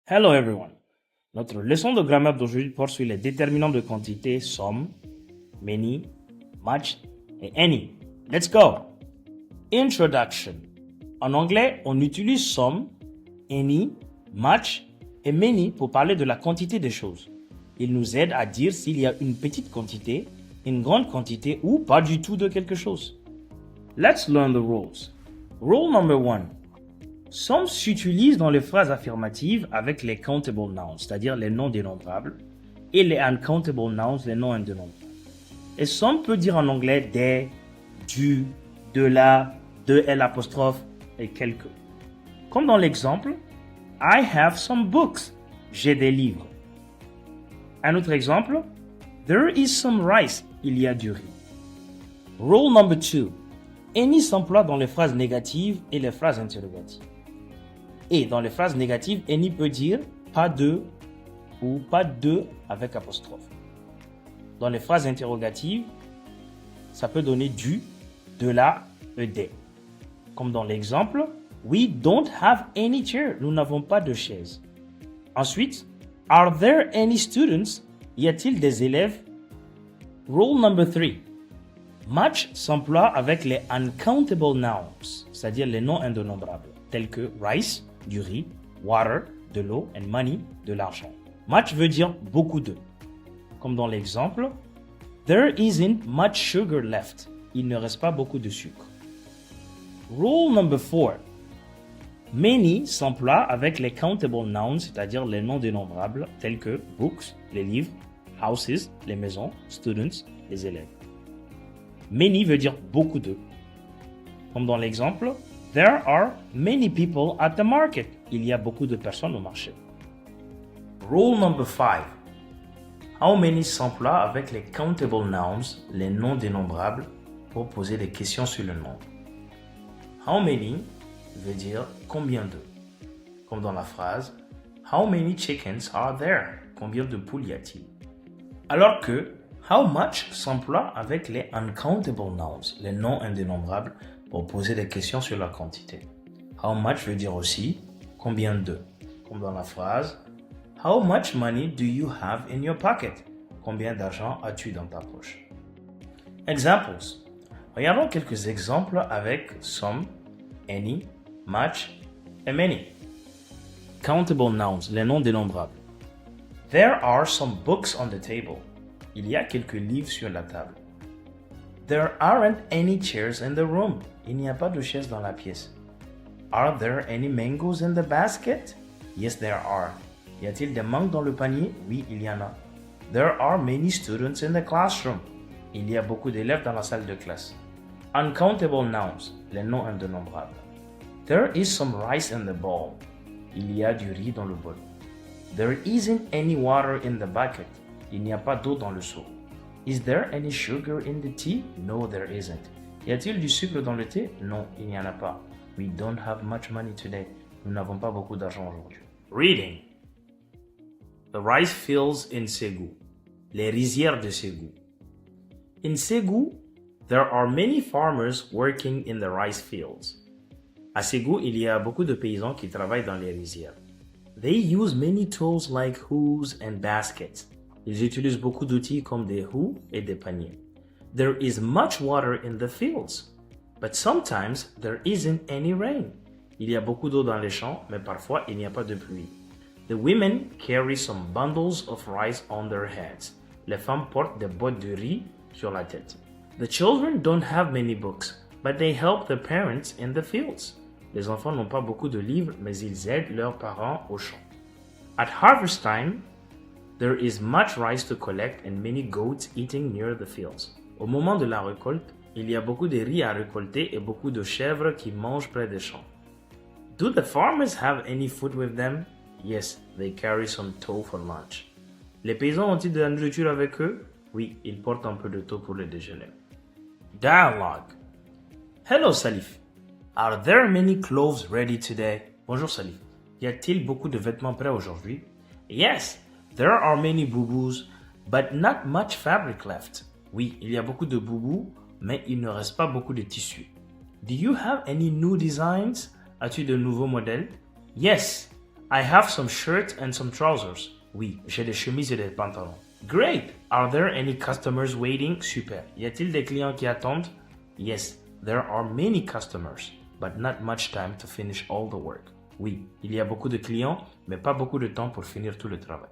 Hello everyone. Notre leçon de grammaire d'aujourd'hui porte sur les déterminants de quantité some, many, much et any. Let's go. Introduction. En anglais, on utilise some, any, much et many pour parler de la quantité des choses. Il nous aide à dire s'il y a une petite quantité, une grande quantité ou pas du tout de quelque chose. Let's learn the rules. Rule number 1. Some s'utilise dans les phrases affirmatives avec les countable nouns, c'est-à-dire les noms dénombrables, et les uncountable nouns, les noms indénombrables. Et some peut dire en anglais des, du, de la, de L', et quelques. Comme dans l'exemple, I have some books. J'ai des livres. Un autre exemple, there is some rice. Il y a du riz. Rule number 2. Any s'emploie dans les phrases négatives et les phrases interrogatives. Et dans les phrases négatives, any peut dire pas de ou pas de avec apostrophe. Dans les phrases interrogatives, ça peut donner du, de la et des. Comme dans l'exemple, we don't have any chair. Nous n'avons pas de chaise. Ensuite, are there any students? Y a-t-il des élèves? Rule number 3. Much s'emploie avec les uncountable nouns, c'est-à-dire les noms indénombrables, tels que rice, du riz, water, de l'eau, and money, de l'argent. Much veut dire beaucoup de. Comme dans l'exemple, there isn't much sugar left. Il ne reste pas beaucoup de sucre. Rule number 4. Many s'emploie avec les countable nouns, c'est-à-dire les noms dénombrables, tels que books, les livres, houses, les maisons, students, les élèves. Many veut dire beaucoup de. Comme dans l'exemple, there are many people at the market. Il y a beaucoup de personnes au marché. Rule number 5. How many s'emploie avec les countable nouns, les noms dénombrables, pour poser des questions sur le nombre. How many veut dire combien de. Comme dans la phrase, how many chickens are there? Combien de poules y a-t-il? Alors que how much s'emploie avec les uncountable nouns, les noms indénombrables, pour poser des questions sur la quantité. How much veut dire aussi combien de. Comme dans la phrase, how much money do you have in your pocket? Combien d'argent as-tu dans ta poche? Examples. Regardons quelques exemples avec some, any, much et many. Countable nouns, les noms dénombrables. There are some books on the table. Il y a quelques livres sur la table. There aren't any chairs in the room. Il n'y a pas de chaises dans la pièce. Are there any mangoes in the basket? Yes, there are. Y a-t-il des mangues dans le panier? Oui, il y en a. There are many students in the classroom. Il y a beaucoup d'élèves dans la salle de classe. Uncountable nouns, les noms indénombrables. There is some rice in the bowl. Il y a du riz dans le bol. There isn't any water in the bucket. Il n'y a pas d'eau dans le seau. Is there any sugar in the tea? No, there isn't. Y a-t-il du sucre dans le thé? Non, il n'y en a pas. We don't have much money today. Nous n'avons pas beaucoup d'argent aujourd'hui. Reading. The rice fields in Ségou. Les rizières de Ségou. In Ségou, there are many farmers working in the rice fields. À Ségou, il y a beaucoup de paysans qui travaillent dans les rizières. They use many tools like hoes and baskets. Ils utilisent beaucoup d'outils comme des houes et des paniers. There is much water in the fields, but sometimes there isn't any rain. Il y a beaucoup d'eau dans les champs, mais parfois il n'y a pas de pluie. The women carry some bundles of rice on their heads. Les femmes portent des bottes de riz sur la tête. The children don't have many books, but they help the parents in the fields. Les enfants n'ont pas beaucoup de livres, mais ils aident leurs parents au champ. At harvest time, there is much rice to collect and many goats eating near the fields. Au moment de la récolte, il y a beaucoup de riz à récolter et beaucoup de chèvres qui mangent près des champs. Do the farmers have any food with them? Yes, they carry some tow for lunch. Les paysans ont-ils de la nourriture avec eux? Oui, ils portent un peu de tow pour le déjeuner. Dialogue. Hello Salif. Are there many clothes ready today? Bonjour Salif. Y a-t-il beaucoup de vêtements prêts aujourd'hui? Yes, there are many boubous, but not much fabric left. Oui, il y a beaucoup de boubous, mais il ne reste pas beaucoup de tissu. Do you have any new designs? As-tu de nouveaux modèles? Yes, I have some shirts and some trousers. Oui, j'ai des chemises et des pantalons. Great! Are there any customers waiting? Super. Y a-t-il des clients qui attendent? Yes, there are many customers, but not much time to finish all the work. Oui, il y a beaucoup de clients, mais pas beaucoup de temps pour finir tout le travail.